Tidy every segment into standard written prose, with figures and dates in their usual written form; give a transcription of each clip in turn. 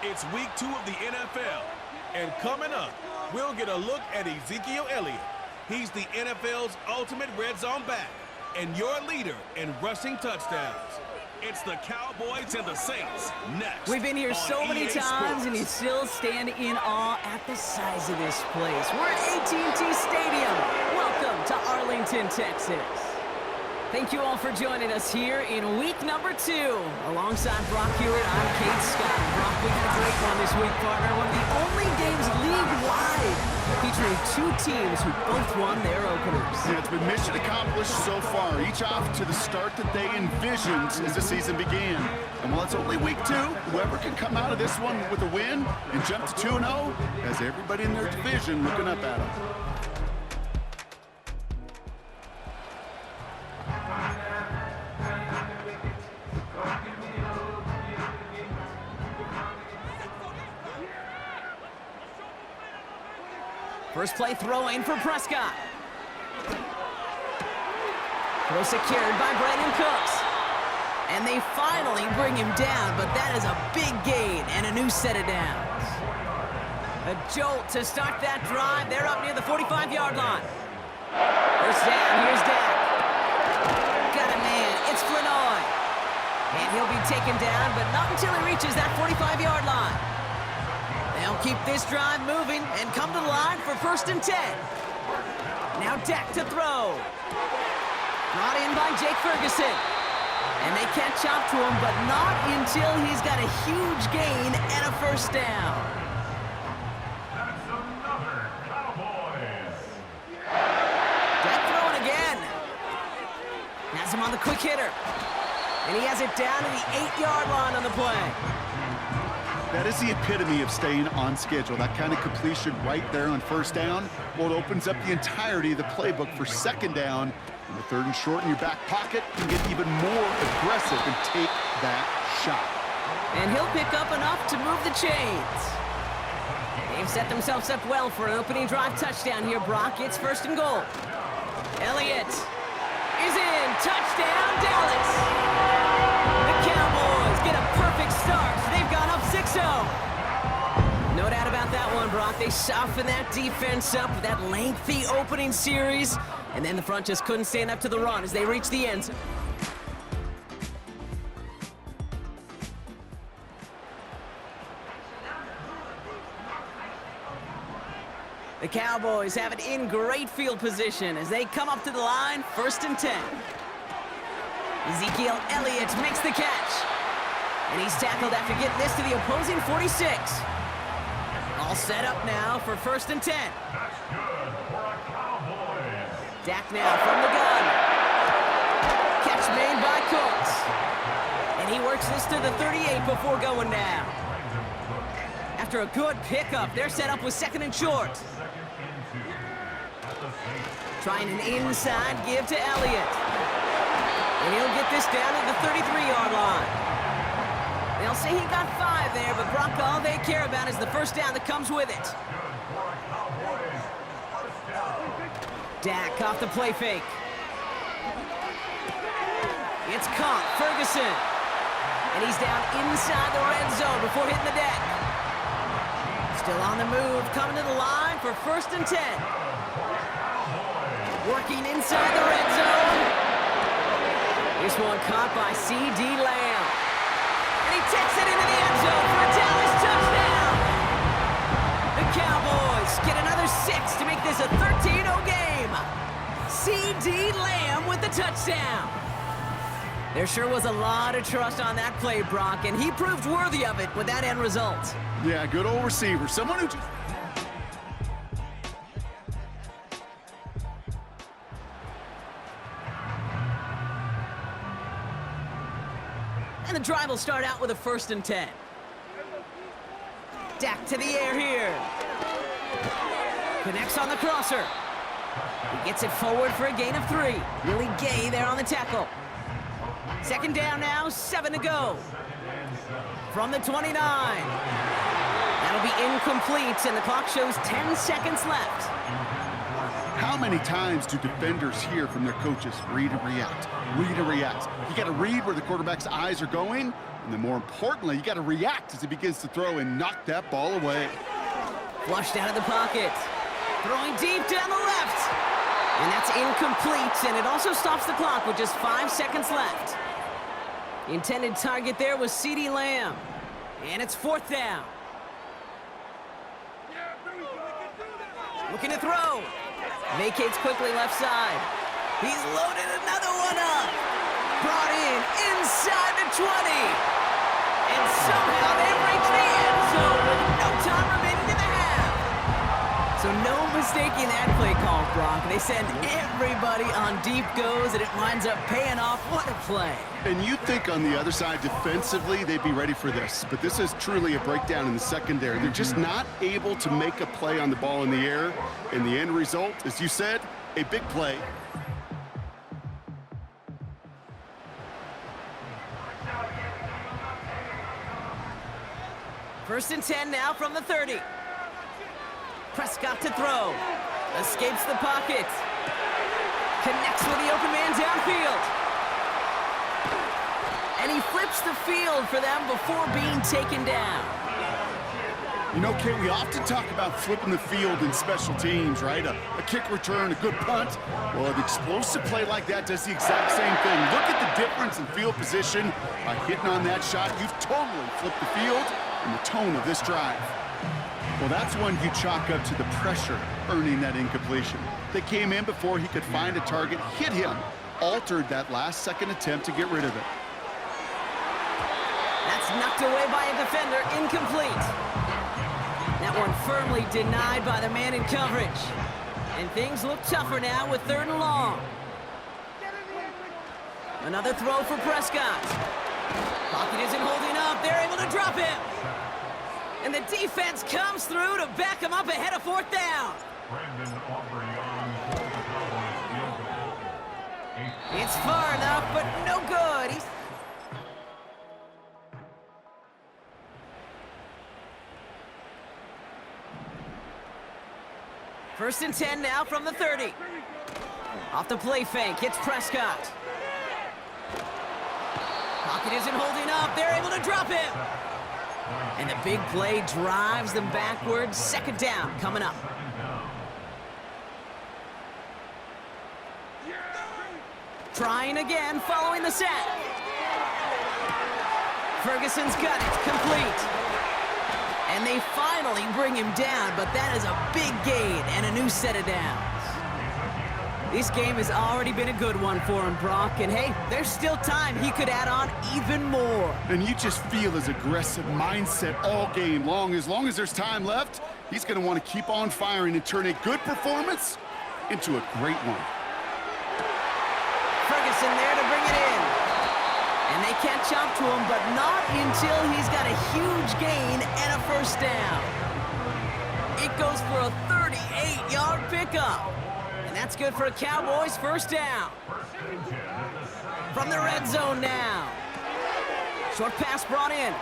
It's week 2 of the NFL, and coming up, we'll get a look at Ezekiel Elliott. He's the NFL's ultimate red zone back and your leader in rushing touchdowns. It's the Cowboys and the Saints next. We've been here so many times, and you still stand in awe at the size of this place. We're at AT&T Stadium. Welcome to Arlington, Texas. Thank you all for joining us here in week number 2. Alongside Brock Hewitt, I'm Kate Scott. Brock, we got a great one this week, partner. One of the only games league-wide featuring 2 teams who both won their openers. Yeah, it's been mission accomplished so far, each off to the start that they envisioned as the season began. And while it's only week 2, whoever can come out of this one with a win and jump to 2-0 has everybody in their division looking up at them. First play throw-in for Prescott. Throw secured by Brandon Cooks. And they finally bring him down, but that is a big gain and a new set of downs. A jolt to start that drive. They're up near the 45-yard line. First down, here's Dak. Got a man, it's Flanoy. And he'll be taken down, but not until he reaches that 45-yard line. They'll keep this drive moving and come to the line for 1st and 10. Now Dak to throw. Brought in by Jake Ferguson. And they catch up to him, but not until he's got a huge gain and a 1st down. That's another Cowboys. Dak throwing again. Has him on the quick hitter. And he has it down to the 8-yard line on the play. That is the epitome of staying on schedule. That kind of completion right there on 1st down. Well, it opens up the entirety of the playbook for 2nd down. And the 3rd and short in your back pocket can get even more aggressive and take that shot. And he'll pick up enough to move the chains. They've set themselves up well for an opening drive touchdown here, Brock. It's 1st and goal. Elliott is in. Touchdown, Dallas. The Cowboys get a perfect start. They've gone up 6-0. No doubt about that one, Brock. They softened that defense up with that lengthy opening series, and then the front just couldn't stand up to the run as they reached the end zone. The Cowboys have it in great field position as they come up to the line, 1st and 10. Ezekiel Elliott makes the catch. And he's tackled after getting this to the opposing 46. All set up now for 1st and 10. That's good for a Cowboys. Dak now from the gun. Catch made by Cooks. And he works this to the 38 before going down. After a good pickup, they're set up with 2nd and short. Trying an inside give to Elliott. And he'll get this down at the 33-yard line. They'll say he got 5 there, but Brock, all they care about is the 1st down that comes with it. Dak off the play fake. It's caught, Ferguson. And he's down inside the red zone before hitting the deck. Still on the move, coming to the line for 1st and 10. Working inside the red zone. This one caught by C.D. Lamb. And he takes it into the end zone for a Dallas touchdown. The Cowboys get another 6 to make this a 13-0 game. C.D. Lamb with the touchdown. There sure was a lot of trust on that play, Brock, and he proved worthy of it with that end result. Yeah, good old receiver. Someone who just... And the drive will start out with a 1st and 10. Dak to the air here. Connects on the crosser. He gets it forward for a gain of 3. Willie Gay there on the tackle. 2nd down now, 7 to go. From the 29. That'll be incomplete, and the clock shows 10 seconds left. How many times do defenders hear from their coaches, read and react, read and react? You got to read where the quarterback's eyes are going And then more importantly, you got to react as he begins to throw and knock that ball away. Flushed out of the pocket. Throwing deep down the left. And that's incomplete, and it also stops the clock with just 5 seconds left. The intended target there was CeeDee Lamb. And it's 4th down. Looking to throw. Vacates quickly left side. He's loaded another one up. Brought in inside the 20. And somehow they've reached the end zone with no time remaining in the half. So no mistaking that play call, Brock. They send everybody on deep goes, and it winds up paying off. What a play. And you think on the other side defensively they'd be ready for this, but this is truly a breakdown in the secondary. They're just not able to make a play on the ball in the air, and the end result, as you said, a big play. First and 10 now from the 30. Prescott to throw. Escapes the pocket. Connects with the open man downfield. And he flips the field for them before being taken down. You know, Kate, we often talk about flipping the field in special teams, right? A kick return, a good punt. Well, an explosive play like that does the exact same thing. Look at the difference in field position. By hitting on that shot, you've totally flipped the field and the tone of this drive. Well, that's one you chalk up to the pressure earning that incompletion. They came in before he could find a target, hit him, altered that last-second attempt to get rid of it. That's knocked away by a defender, incomplete. That one firmly denied by the man in coverage. And things look tougher now with 3rd and long. Another throw for Prescott. Pocket isn't holding up. They're able to drop him. And the defense comes through to back him up ahead of 4th down. It's far enough, but no good. First and 10 now from the 30. Off the play fake, hits Prescott. Pocket isn't holding up. They're able to drop him. And the big play drives them backwards. 2nd down coming up. Trying again following the sack. Ferguson's got it, complete. And they finally bring him down, but that is a big gain and a new set of downs. This game has already been a good one for him, Brock, and hey, there's still time he could add on even more. And you just feel his aggressive mindset all game long. As long as there's time left, he's going to want to keep on firing and turn a good performance into a great one. Ferguson there to bring it in. And they catch up to him, but not until he's got a huge gain and a 1st down. It goes for a 38-yard pickup. And that's good for a Cowboys 1st down. From the red zone now. Short pass brought in.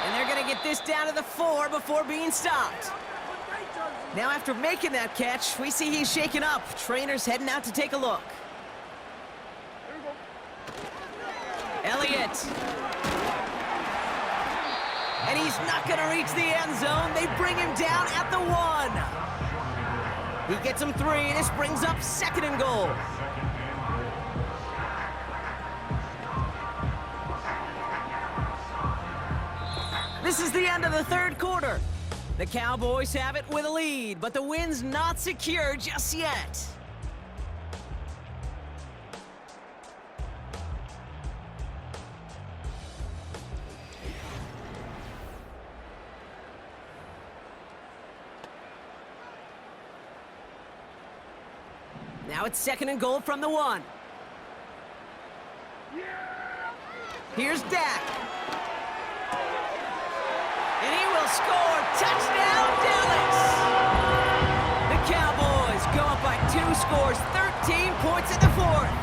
And they're going to get this down to the 4 before being stopped. Now after making that catch, we see he's shaken up. Trainer's heading out to take a look. Elliott. And he's not going to reach the end zone. They bring him down at the 1. He gets him 3. This brings up 2nd and goal. This is the end of the 3rd quarter. The Cowboys have it with a lead, but the win's not secure just yet. Now it's 2nd and goal from the 1. Here's Dak. And he will score. Touchdown, Dallas! The Cowboys go up by 2 scores, 13 points in the 4th.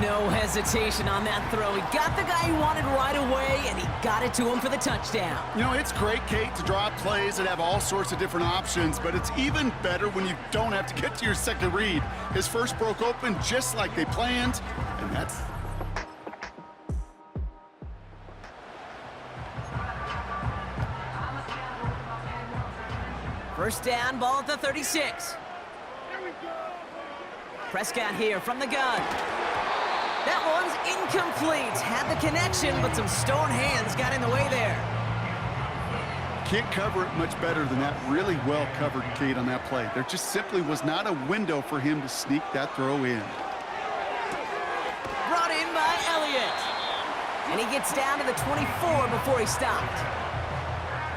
No hesitation on that throw. He got the guy he wanted right away, and he got it to him for the touchdown. You know, it's great, Kate, to draw up plays that have all sorts of different options, but it's even better when you don't have to get to your second read. His first broke open just like they planned, and that's... First down, ball at the 36. Prescott here from the gun. That one's incomplete. Had the connection, but some stone hands got in the way there. Can't cover it much better than that. Really well covered, Kate, on that play. There just simply was not a window for him to sneak that throw in. Brought in by Elliott. And he gets down to the 24 before he stopped.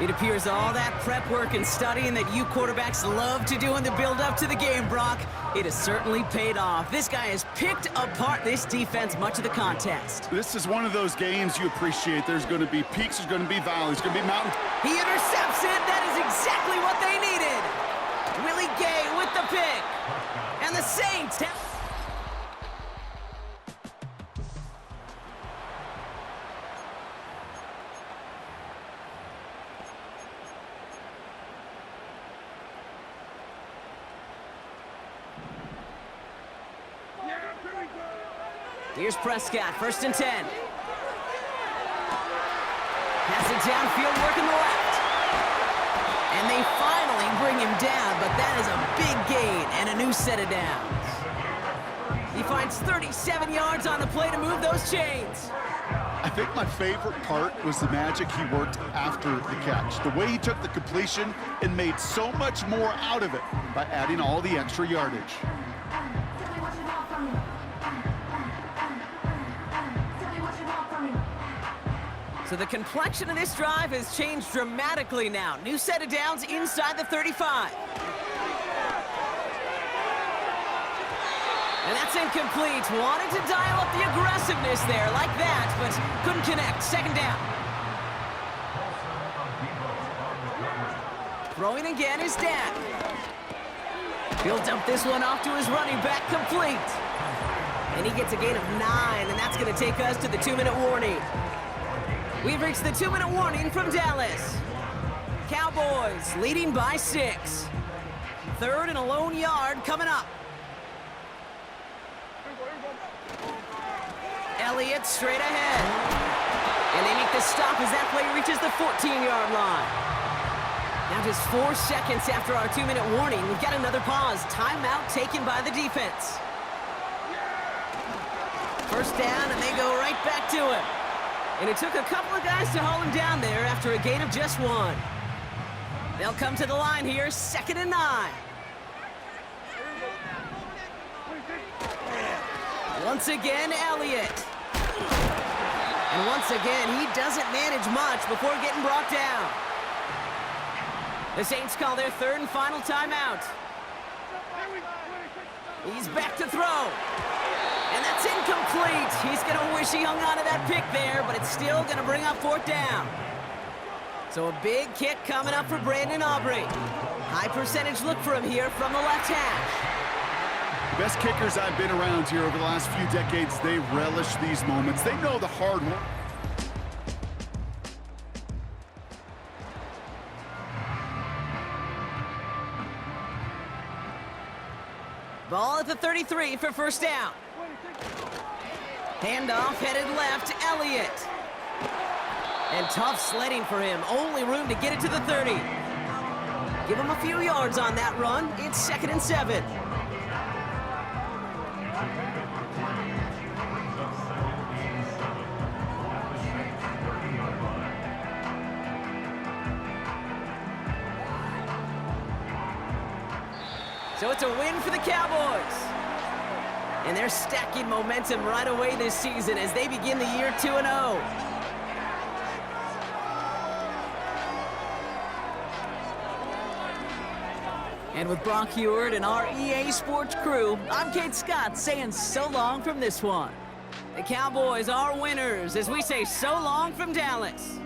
It appears all that prep work and studying that you quarterbacks love to do in the build-up to the game, Brock, it has certainly paid off. This guy has picked apart this defense much of the contest. This is one of those games you appreciate. There's going to be peaks, there's going to be valleys, there's going to be mountains. He intercepts it. That is exactly what they needed. Willie Gay with the pick. And the Saints have... Here's Prescott, 1st and 10. Pass it downfield, working the left. And they finally bring him down, but that is a big gain and a new set of downs. He finds 37 yards on the play to move those chains. I think my favorite part was the magic he worked after the catch. The way he took the completion and made so much more out of it by adding all the extra yardage. So the complexion of this drive has changed dramatically now. New set of downs inside the 35. And that's incomplete. Wanted to dial up the aggressiveness there like that, but couldn't connect. 2nd down. Throwing again is Dak. He'll dump this one off to his running back, complete. And he gets a gain of 9, and that's going to take us to the 2-minute warning. We've reached the 2-minute warning from Dallas. Cowboys leading by 6. 3rd and a lone yard coming up. Elliott straight ahead. And they make the stop as that play reaches the 14-yard line. Now just 4 seconds after our 2-minute warning, we've got another pause. Timeout taken by the defense. First down, and they go right back to him. And it took a couple of guys to haul him down there after a gain of just 1. They'll come to the line here, 2nd and 9. Once again, Elliott. And once again, he doesn't manage much before getting brought down. The Saints call their 3rd and final timeout. He's back to throw. And that's incomplete. He's going to wish he hung on to that pick there, but it's still going to bring up 4th down. So a big kick coming up for Brandon Aubrey. High percentage look for him here from the left hash. Best kickers I've been around here over the last few decades, they relish these moments. They know the hard work. Ball at the 33 for 1st down. Handoff headed left, Elliott. And tough sledding for him. Only room to get it to the 30. Give him a few yards on that run. It's 2nd and 7. So it's a win for the Cowboys. And they're stacking momentum right away this season as they begin the year 2-0. And with Brock Heward and our EA Sports crew, I'm Kate Scott saying so long from this one. The Cowboys are winners as we say so long from Dallas.